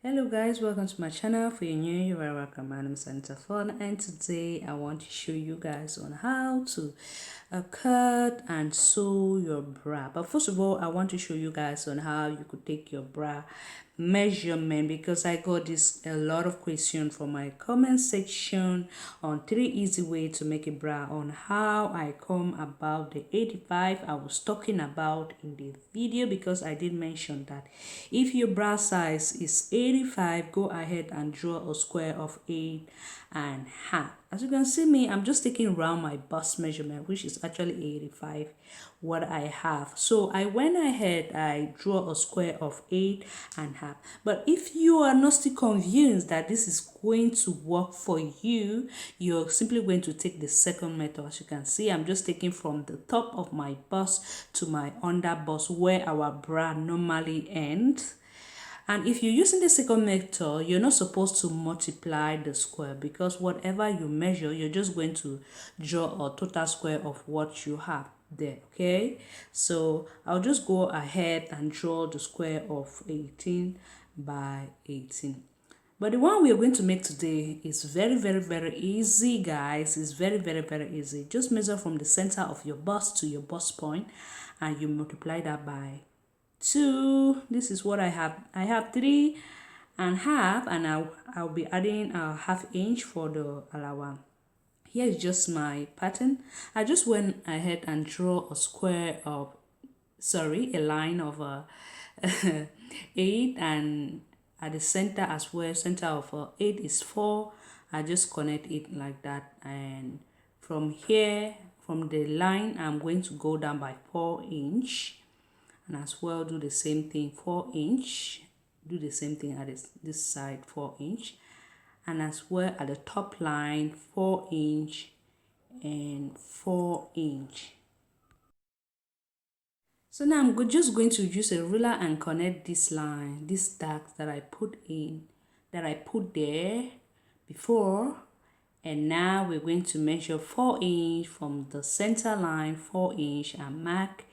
Hello guys, welcome to my channel. For you new, you're very welcome. My name is Anita Fon, and today I want to show you guys on how to cut and sew your bra. But first of all, I want to show you guys on how you could take your bra measurement, because I got this a lot of question from my comment section on 3 easy ways to make a bra, on how I come about the 85 I was talking about in the video, because I did mention that if your bra size is 85, go ahead and draw a square of 8.5. As you can see me, I'm just taking around my bust measurement, which is actually 85 what I have. So I went ahead, I draw a square of 8.5. But if you are not still convinced that this is going to work for you, you're simply going to take the second method. As you can see, I'm just taking from the top of my bust to my under bust where our bra normally ends. And if you're using the second method, you're not supposed to multiply the square, because whatever you measure, you're just going to draw a total square of what you have there. Okay, so I'll just go ahead and draw the square of 18 by 18. But the one we are going to make today is very easy, guys. It's very easy. Just measure from the center of your bust to your bust point, and you multiply that by 2. This is what I have. I have 3.5, and I'll be adding a half inch for the allowance. Here is just my pattern. I just went ahead and draw a square of, a line of 8, and at the center as well, center of 8 is 4. I just connect it like that, and from here, from the line, I'm going to go down by 4 inch, and as well do the same thing, 4 inch, do the same thing at this side, 4 inch, and as well at the top line, 4 inch and 4 inch. So now I'm just going to use a ruler and connect this line, this tags that I put there before, and now we're going to measure 4 inch from the center line, 4 inch, and mark,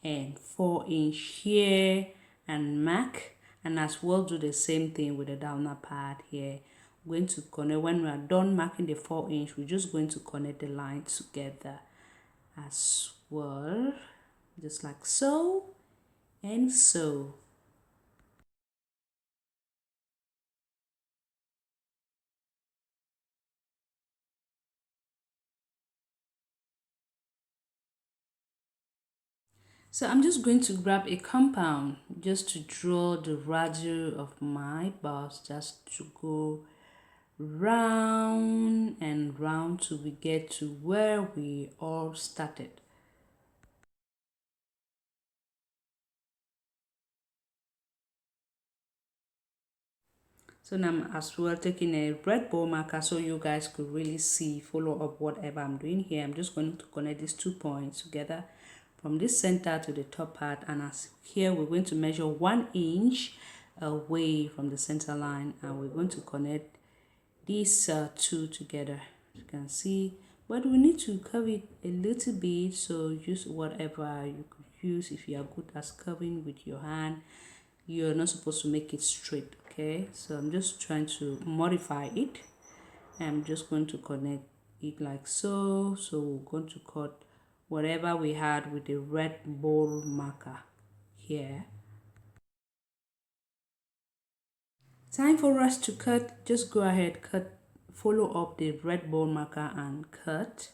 and 4 inch here and mark, and as well do the same thing with the downer part here. We're going to connect. When we are done marking the 4 inch, we're just going to connect the line together as well, just like so and so. So I'm just going to grab a compound just to draw the radius of my bust, just to go round and round till we get to where we all started. So now I'm as well taking a red ball marker so you guys could really see, follow up whatever I'm doing here. I'm just going to connect these 2 points together from this center to the top part, and as here we're going to measure 1 inch away from the center line, and we're going to connect these 2 together, as you can see. But we need to curve it a little bit, so use whatever you could use. If you are good at curving with your hand, you're not supposed to make it straight. Okay, so I'm just trying to modify it. I'm just going to connect it like so. So we're going to cut whatever we had with the red ball marker here. Time for us to cut. Just go ahead, cut, follow up the red ball marker and cut.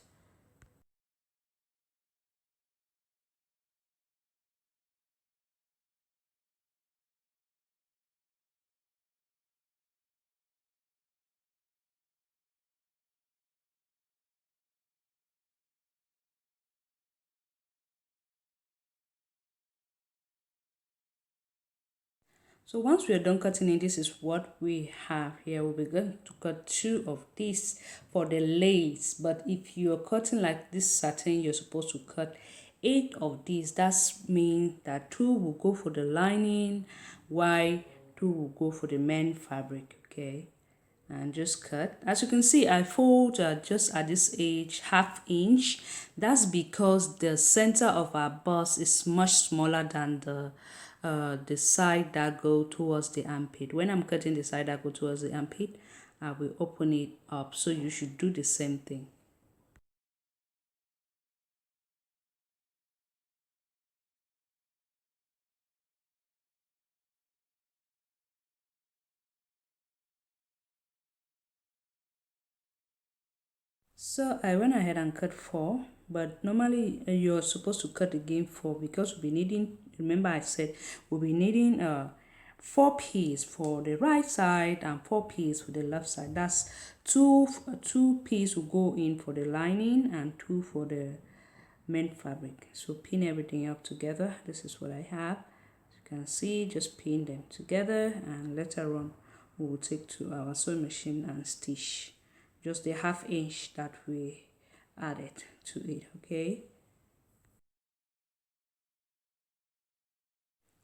So once we are done cutting it, this is what we have here. We'll be going to cut 2 of these for the lace. But if you're cutting like this satin, you're supposed to cut 8 of these. That means that 2 will go for the lining, while 2 will go for the main fabric. Okay, and just cut. As you can see, I fold just at this edge, half inch. That's because the center of our bust is much smaller than the the side that go towards the armpit. When I'm cutting the side that go towards the armpit, I will open it up. So you should do the same thing. So I went ahead and cut 4, but normally you're supposed to cut again 4 because we'll be needing, remember I said we'll be needing 4 pieces for the right side and 4 pieces for the left side. That's two pieces will go in for the lining and 2 for the main fabric. So pin everything up together. This is what I have. As you can see, just pin them together, and later on we will take to our sewing machine and stitch just the ½ inch that we added to it. Okay,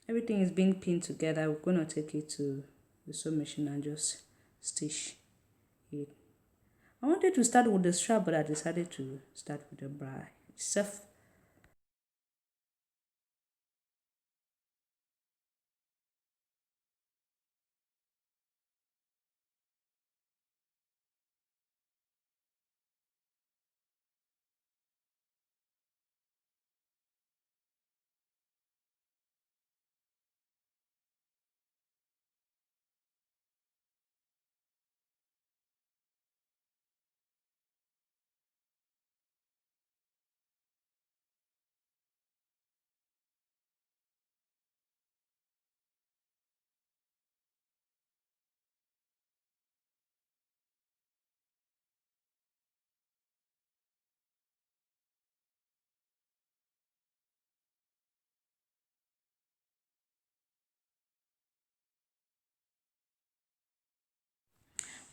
everything is being pinned together. We're going to take it to the sewing machine and just stitch it. I wanted to start with the strap, but I decided to start with the bra itself.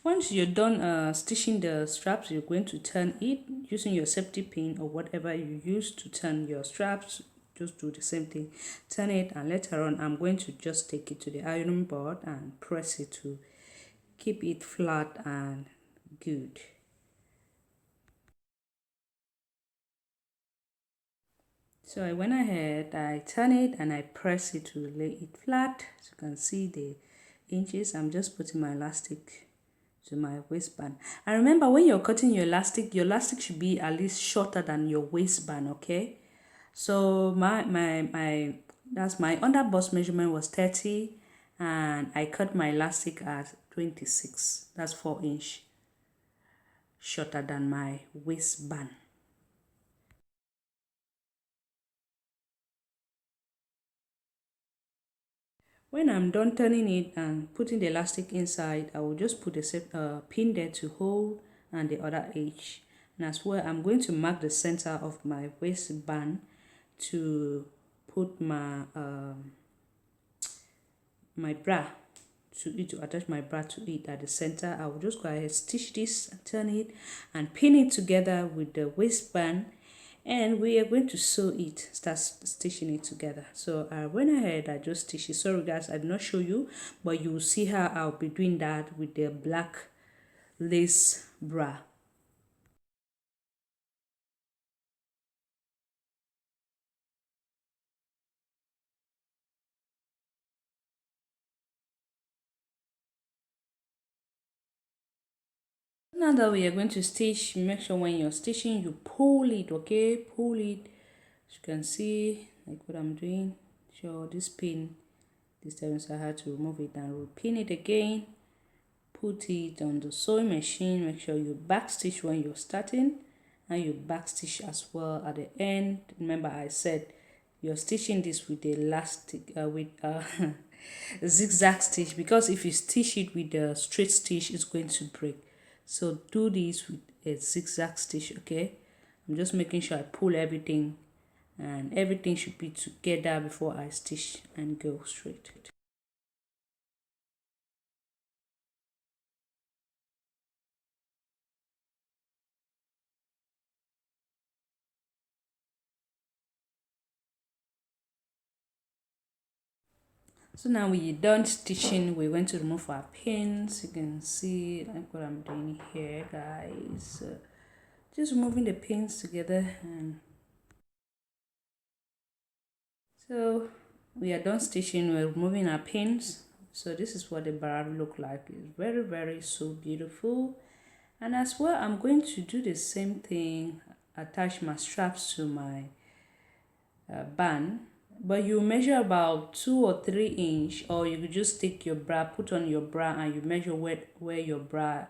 Once you're done stitching the straps, you're going to turn it using your safety pin or whatever you use to turn your straps. Just do the same thing, turn it, and later on I'm going to just take it to the ironing board and press it to keep it flat and good. So I went ahead, I turn it and I press it to lay it flat. As you can see the inches, I'm just putting my elastic to my waistband. And remember, when you're cutting your elastic should be at least shorter than your waistband, okay? So my that's my under bust measurement was 30, and I cut my elastic at 26. That's 4 inch shorter than my waistband. When I'm done turning it and putting the elastic inside, I will just put a pin there to hold and the other edge. And as well, I'm going to mark the center of my waistband to put my bra to it, to attach my bra to it at the center. I will just go ahead, stitch this, turn it, and pin it together with the waistband, and we are going to sew it, start stitching it together. So I went ahead, I just stitched it. Sorry guys, I did not show you, but you will see how I'll be doing that with the black lace bra. Now that we are going to stitch, make sure when you're stitching you pull it, okay? Pull it. As you can see, like what I'm doing. Sure, this pin, this time so I had to remove it and repin it again. Put it on the sewing machine. Make sure you back stitch when you're starting, and you back stitch as well at the end. Remember I said you're stitching this with the elastic with zigzag stitch, because if you stitch it with the straight stitch it's going to break. So do this with a zigzag stitch, okay? I'm just making sure I pull everything, and everything should be together before I stitch and go straight. So now we're done stitching, we're going to remove our pins. You can see like what I'm doing here, guys. Just removing the pins together, and so we are done stitching. We're removing our pins. So this is what the bra look like. It's very, very so beautiful. And as well, I'm going to do the same thing, attach my straps to my band, but you measure about 2 or 3 inch, or you could just take your bra, put on your bra, and you measure where your bra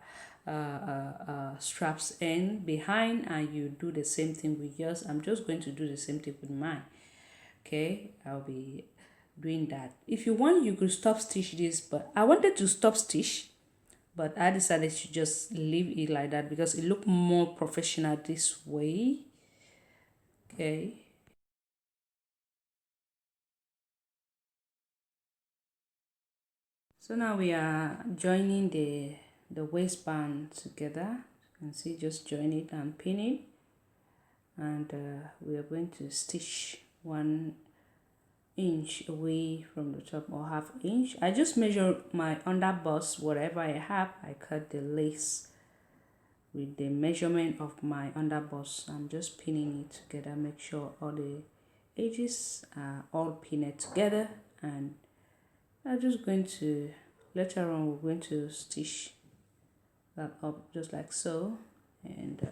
straps end behind, and you do the same thing with yours. I'm just going to do the same thing with mine. Okay, I'll be doing that. If you want, you could stop stitch this, but I wanted to stop stitch, but I decided to just leave it like that because it looked more professional this way. Okay. So now we are joining the waistband together. You can see, just join it and pin it, and we are going to stitch 1 inch away from the top, or half inch. I just measure my underbust, whatever I have. I cut the lace with the measurement of my underbust. I'm just pinning it together, make sure all the edges are all pinned together, and I'm just going to, later on we're going to stitch that up just like so. And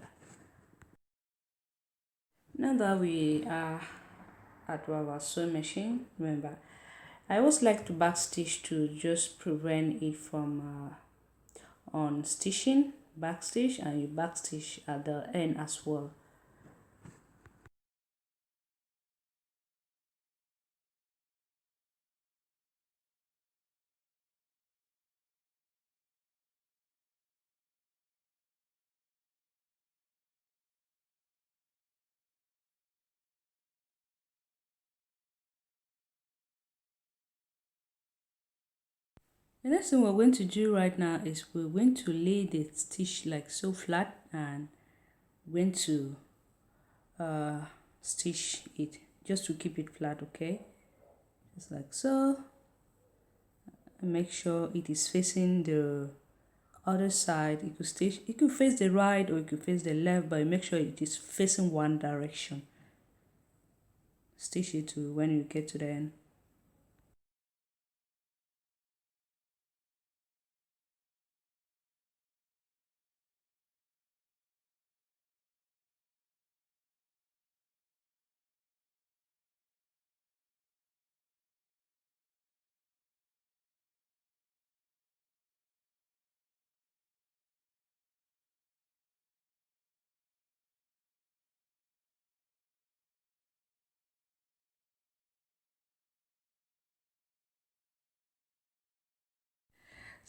now that we are at our sewing machine, remember, I always like to back stitch to just prevent it from on stitching, back stitch, and you back stitch at the end as well. The next thing we're going to do right now is we're going to lay the stitch like so flat, and we're going to stitch it just to keep it flat. Okay, just like so, and make sure it is facing the other side. You could stitch, it could face the right or you could face the left, but make sure it is facing one direction. Stitch it to when you get to the end.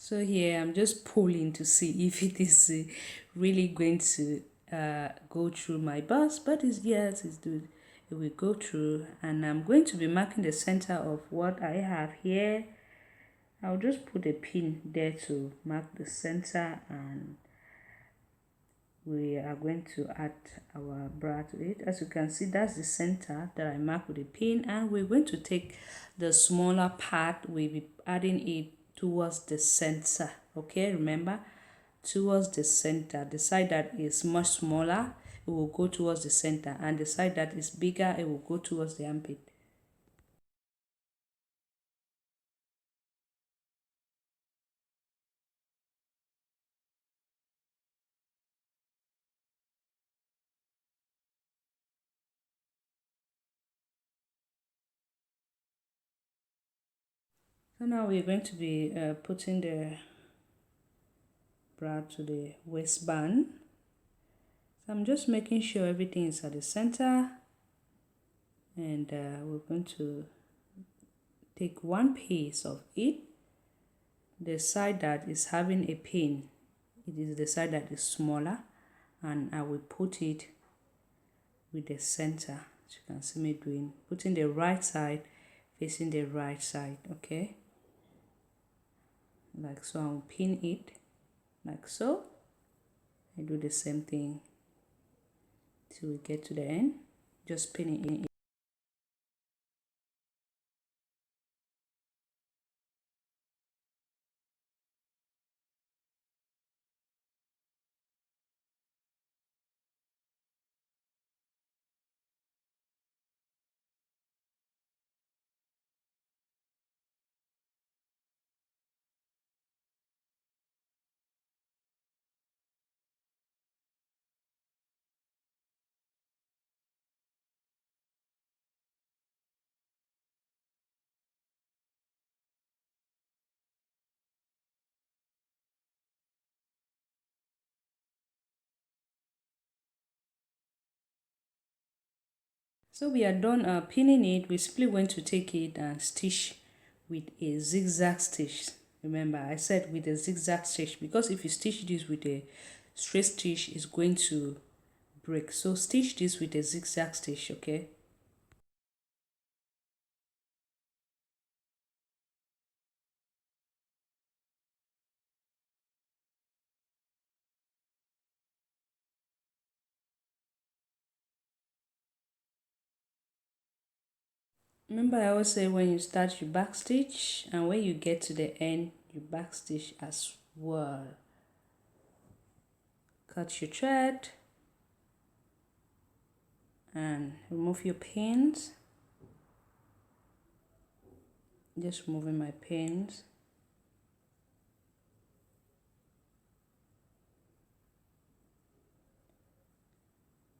So here I'm just pulling to see if it is really going to go through my bust, but it's, yes, it's good. It will go through, and I'm going to be marking the center of what I have here. I'll just put a pin there to mark the center, and we are going to add our bra to it. As you can see, that's the center that I mark with a pin, and we're going to take the smaller part, we'll be adding it towards the center. Okay, remember, towards the center. The side that is much smaller, it will go towards the center, and the side that is bigger, it will go towards the armpit. So now we're going to be putting the bra to the waistband. So I'm just making sure everything is at the center, and we're going to take one piece of it. The side that is having a pin, it is the side that is smaller, and I will put it with the center. As you can see me doing, putting the right side facing the right side. Okay, like so. I'll pin it like so. I do the same thing till we get to the end, just pinning it. So we are done pinning it. We're simply going to take it and stitch with a zigzag stitch. Remember, I said with a zigzag stitch because if you stitch this with a straight stitch, it's going to break. So stitch this with a zigzag stitch, okay? Remember, I always say when you start, you back stitch, and when you get to the end, you back stitch as well. Cut your thread and remove your pins. Just removing my pins.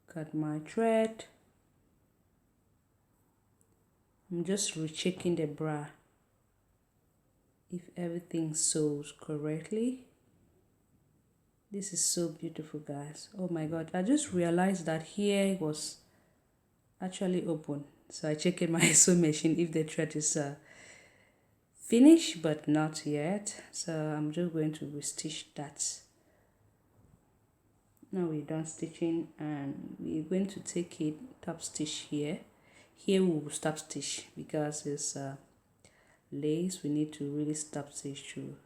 Cut my thread. I'm just rechecking the bra if everything sews correctly. This is so beautiful, guys. Oh my god, I just realized that here was actually open, so I check in my sewing machine if the thread is finished, but not yet. So I'm just going to restitch that. Now we're done stitching and we're going to take it top stitch here. Here we will stop stitch because it's lace. We need to really stop stitch through.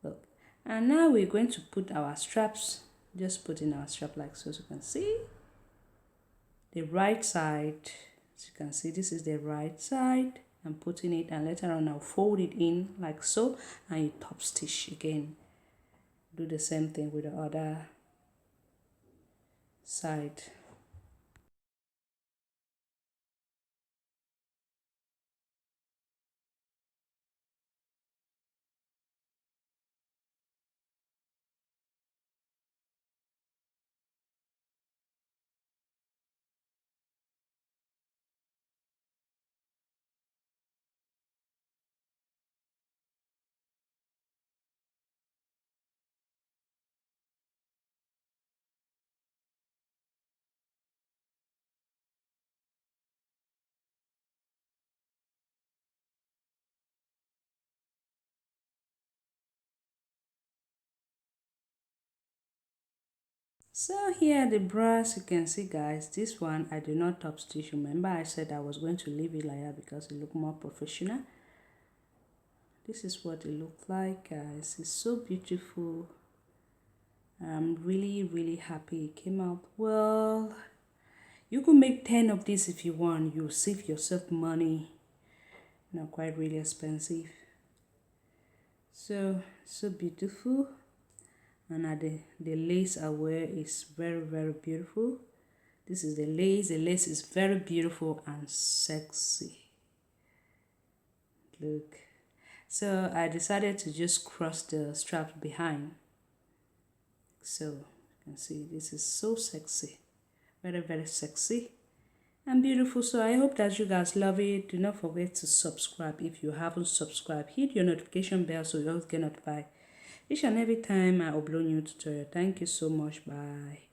Look, and now we're going to put our straps. Just put in our strap like so, as you can see. The right side, as you can see, this is the right side. I'm putting it, and later on I'll fold it in like so, and you top stitch again. Do the same thing with the other side. So here the bras, you can see guys, this one I did not top stitch. Remember I said I was going to leave it like that because it looked more professional. This is what it looked like, guys. It's so beautiful. I'm really happy it came out well. You could make 10 of these if you want. You'll save yourself money. Not quite really expensive. So beautiful. And the lace I wear is very beautiful. This is the lace. The lace is very beautiful and sexy. Look. So I decided to just cross the strap behind. So you can see this is so sexy. Very sexy and beautiful. So I hope that you guys love it. Do not forget to subscribe if you haven't subscribed. Hit your notification bell so you always get notified each and every time I upload new tutorial. Thank you so much. Bye.